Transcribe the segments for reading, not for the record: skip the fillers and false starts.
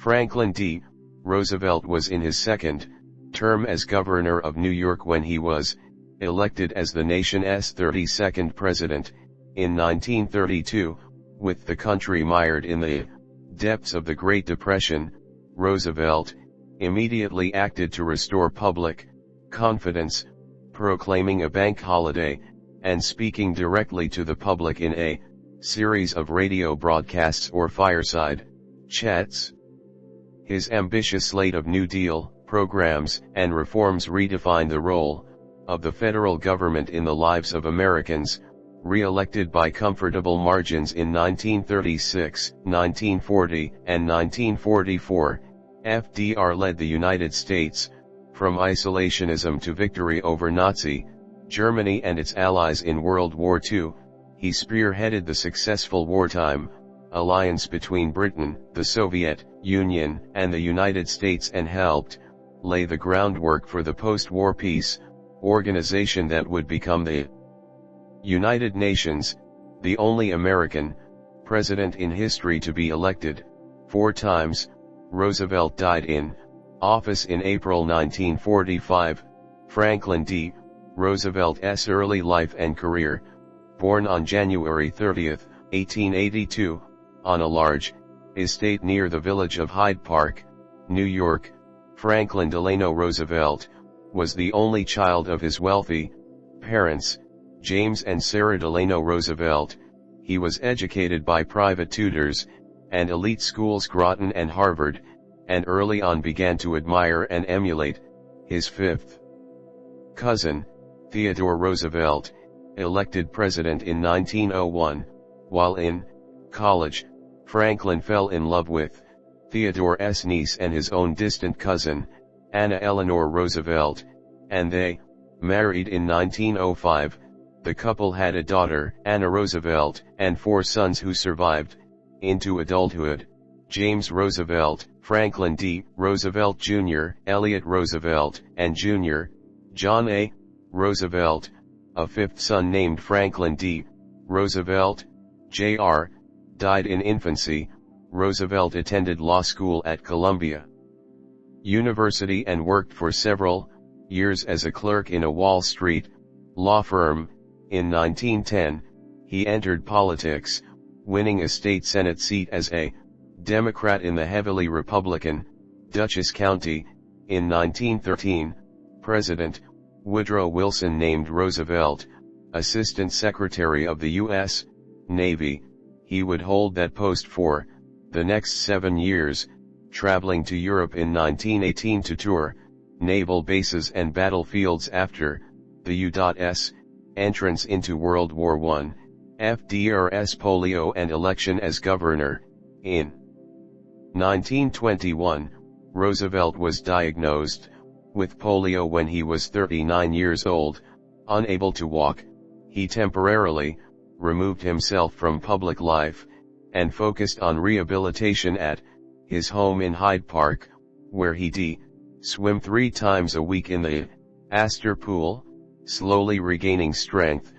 Franklin D. Roosevelt was in his second term as governor of New York when he was elected as the nation's 32nd president in 1932. With the country mired in the depths of the Great Depression, Roosevelt immediately acted to restore public confidence, proclaiming a bank holiday, and speaking directly to the public in a series of radio broadcasts or fireside chats. His ambitious slate of New Deal programs and reforms redefined the role of the federal government in the lives of Americans. Re-elected by comfortable margins in 1936, 1940, and 1944, FDR led the United States from isolationism to victory over Nazi Germany and its allies in World War II. He spearheaded the successful wartime alliance between Britain, the Soviet Union, and the United States and helped lay the groundwork for the post-war peace organization that would become the United Nations. The only American president in history to be elected 4 times, Roosevelt died in office in April 1945. Franklin D. Roosevelt's early life and career. Born on January 30, 1882, on a large estate near the village of Hyde Park, New York, Franklin Delano Roosevelt was the only child of his wealthy parents, James and Sarah Delano Roosevelt. He was educated by private tutors and elite schools Groton and Harvard, and early on began to admire and emulate his fifth cousin, Theodore Roosevelt, elected president in 1901. While in college, Franklin fell in love with Theodore's niece and his own distant cousin, Anna Eleanor Roosevelt, and they married in 1905. The couple had a daughter, Anna Roosevelt, and 4 sons who survived into adulthood: James Roosevelt, Franklin D. Roosevelt Jr., Elliott Roosevelt, and Jr., John A. Roosevelt, a 5th son named Franklin D. Roosevelt, Jr., died in infancy. Roosevelt attended law school at Columbia University and worked for several years as a clerk in a Wall Street law firm. In 1910, he entered politics, winning a state Senate seat as a Democrat in the heavily Republican Dutchess County. In 1913, President Woodrow Wilson named Roosevelt Assistant Secretary of the U.S. Navy. He would hold that post for the next 7 years, traveling to Europe in 1918 to tour naval bases and battlefields. After the U.S. entrance into World War I, FDR's polio and election as governor. In 1921, Roosevelt was diagnosed with polio when he was 39 years old. Unable to walk, he temporarily removed himself from public life, and focused on rehabilitation at his home in Hyde Park, where he swim 3 times a week in the Astor Pool, slowly regaining strength.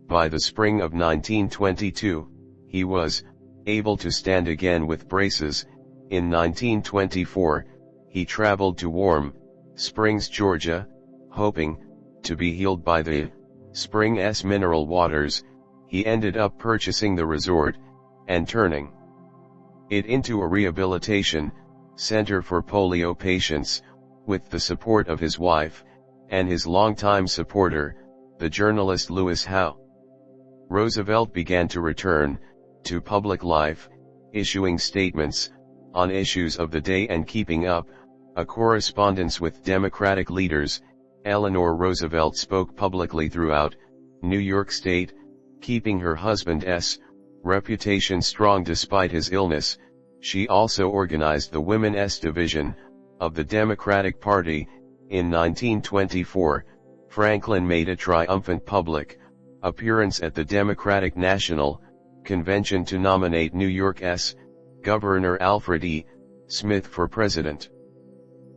By the spring of 1922, he was able to stand again with braces. In 1924, he traveled to Warm Springs, Georgia, hoping to be healed by the spring's mineral waters. He ended up purchasing the resort and turning it into a rehabilitation center for polio patients, with the support of his wife and his longtime supporter, the journalist Lewis Howe. Roosevelt began to return to public life, issuing statements on issues of the day and keeping up a correspondence with Democratic leaders. Eleanor Roosevelt spoke publicly throughout New York State, keeping her husband's reputation strong despite his illness. She also organized the Women's Division of the Democratic Party. In 1924, Franklin made a triumphant public appearance at the Democratic National Convention to nominate New York's Governor Alfred E. Smith for president.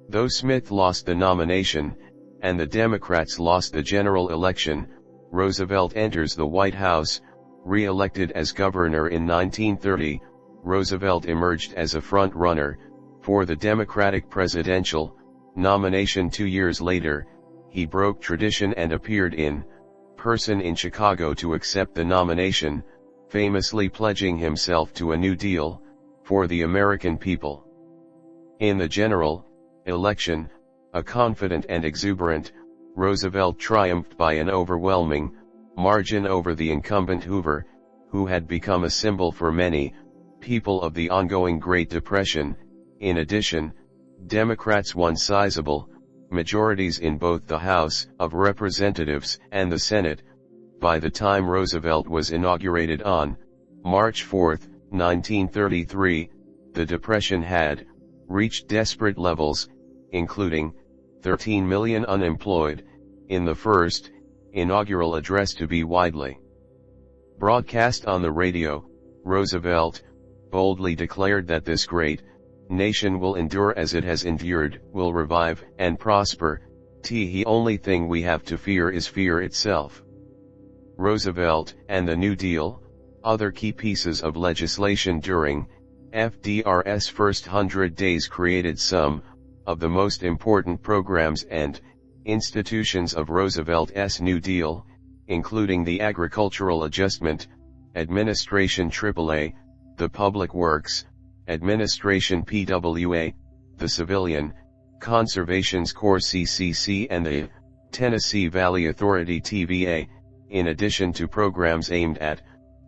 Though Smith lost the nomination, and the Democrats lost the general election, Roosevelt enters the White House. Re-elected as governor in 1930, Roosevelt emerged as a front-runner for the Democratic presidential nomination 2 years later. He broke tradition and appeared in person in Chicago to accept the nomination, famously pledging himself to a New Deal for the American people. In the general election, a confident and exuberant Roosevelt triumphed by an overwhelming margin over the incumbent Hoover, who had become a symbol for many people of the ongoing Great Depression. In addition, Democrats won sizable majorities in both the House of Representatives and the Senate. By the time Roosevelt was inaugurated on March 4, 1933, the Depression had reached desperate levels, including 13 million unemployed. In the first inaugural address to be widely broadcast on the radio, Roosevelt boldly declared that this great nation will endure as it has endured, will revive and prosper. The only thing we have to fear is fear itself. Roosevelt and the New Deal, other key pieces of legislation during FDR's first 100 days, created some of the most important programs and institutions of Roosevelt's New Deal, including the Agricultural Adjustment Administration AAA, the Public Works Administration PWA, the Civilian Conservations Corps CCC, and the Tennessee Valley Authority TVA, in addition to programs aimed at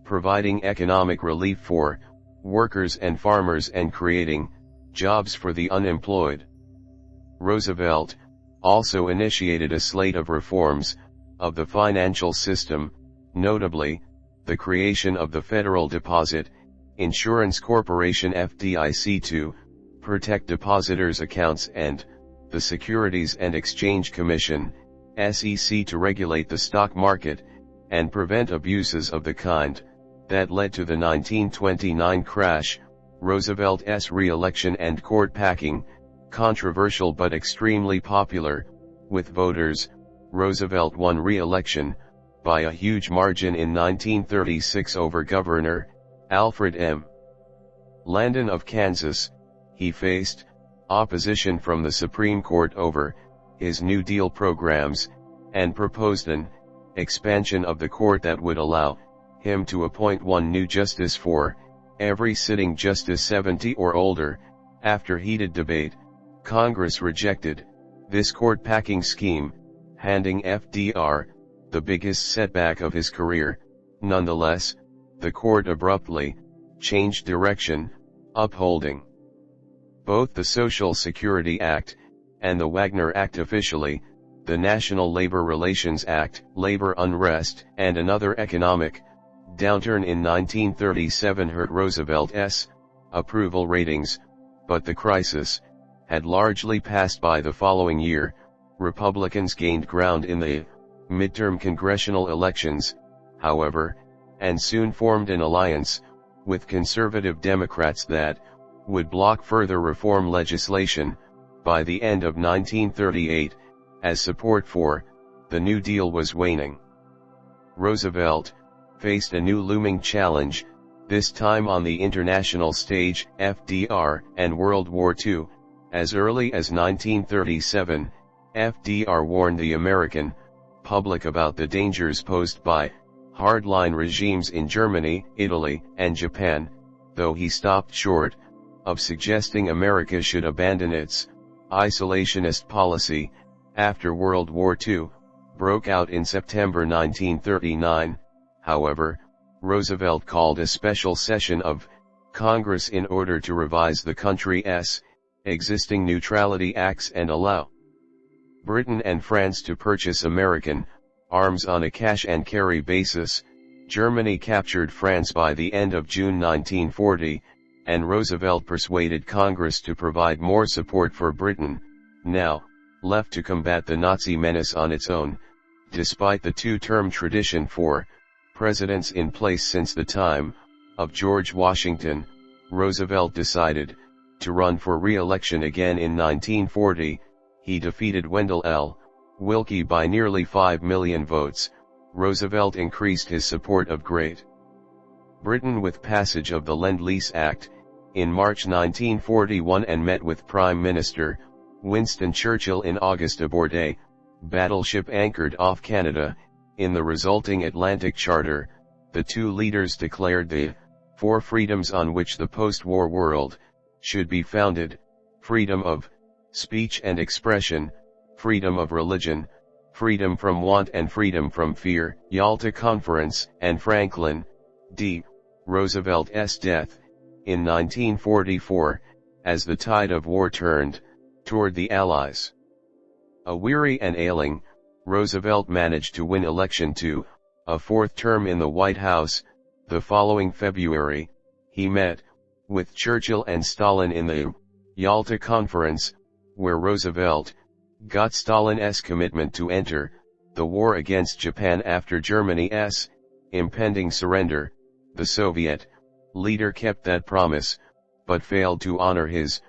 providing economic relief for workers and farmers and creating jobs for the unemployed. Roosevelt also initiated a slate of reforms of the financial system, notably, the creation of the Federal Deposit Insurance Corporation FDIC to protect depositors' accounts, and the Securities and Exchange Commission SEC to regulate the stock market and prevent abuses of the kind that led to the 1929 crash. Roosevelt's re-election and court packing, controversial but extremely popular with voters, Roosevelt won re-election by a huge margin in 1936 over Governor Alfred M. Landon of Kansas. He faced opposition from the Supreme Court over his New Deal programs, and proposed an expansion of the court that would allow him to appoint one new justice for every sitting justice 70 or older. After heated debate, Congress rejected this court-packing scheme, handing FDR the biggest setback of his career. Nonetheless, the court abruptly changed direction, upholding both the Social Security Act and the Wagner Act officially, the National Labor Relations Act, labor unrest, and another economic downturn in 1937 hurt Roosevelt's approval ratings, but the crisis had largely passed by the following year. Republicans gained ground in the midterm congressional elections, however, and soon formed an alliance with conservative Democrats that would block further reform legislation. By the end of 1938, as support for the New Deal was waning, Roosevelt faced a new looming challenge, this time on the international stage. FDR and World War II. As early as 1937, FDR warned the American public about the dangers posed by hardline regimes in Germany, Italy, and Japan, though he stopped short of suggesting America should abandon its isolationist policy. After World War II broke out in September 1939, however, Roosevelt called a special session of Congress in order to revise the country's existing neutrality acts and allow Britain and France to purchase American arms on a cash-and-carry basis. Germany captured France by the end of June 1940, and Roosevelt persuaded Congress to provide more support for Britain, now left to combat the Nazi menace on its own. Despite the two-term tradition for presidents in place since the time of George Washington, Roosevelt decided to run for re-election again in 1940. He defeated Wendell L. Willkie by nearly 5 million votes. Roosevelt increased his support of Great Britain with passage of the Lend-Lease Act in March 1941 and met with Prime Minister Winston Churchill in August aboard a battleship anchored off Canada. In the resulting Atlantic Charter, the two leaders declared the four freedoms on which the post-war world should be founded: freedom of speech and expression, freedom of religion, freedom from want and freedom from fear. Yalta Conference. And Franklin D. Roosevelt's death, in 1944, as the tide of war turned toward the Allies. A weary and ailing Roosevelt managed to win election to a fourth term in the White House. The following February, he met with Churchill and Stalin in the Yalta Conference, where Roosevelt got Stalin's commitment to enter the war against Japan after Germany's impending surrender. The Soviet leader kept that promise, but failed to honor his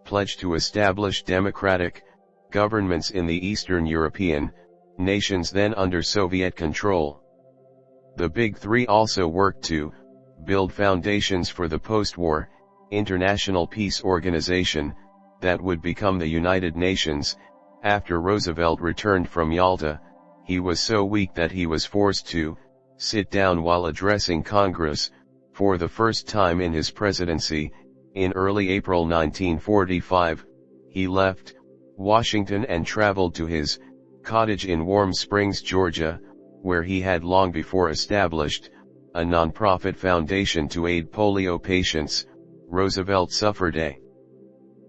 pledge to establish democratic governments in the Eastern European nations then under Soviet control. The Big Three also worked to build foundations for the post-war international peace organization that would become the United Nations. After Roosevelt returned from Yalta, he was so weak that he was forced to sit down while addressing Congress for the first time in his presidency. In early April 1945, he left Washington and traveled to his cottage in Warm Springs, Georgia, where he had long before established a nonprofit foundation to aid polio patients. Roosevelt suffered a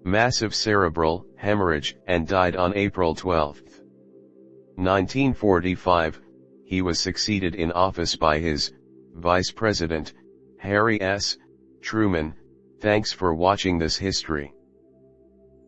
massive cerebral hemorrhage and died on April 12, 1945. He was succeeded in office by his Vice President, Harry S. Truman. Thanks for watching this history.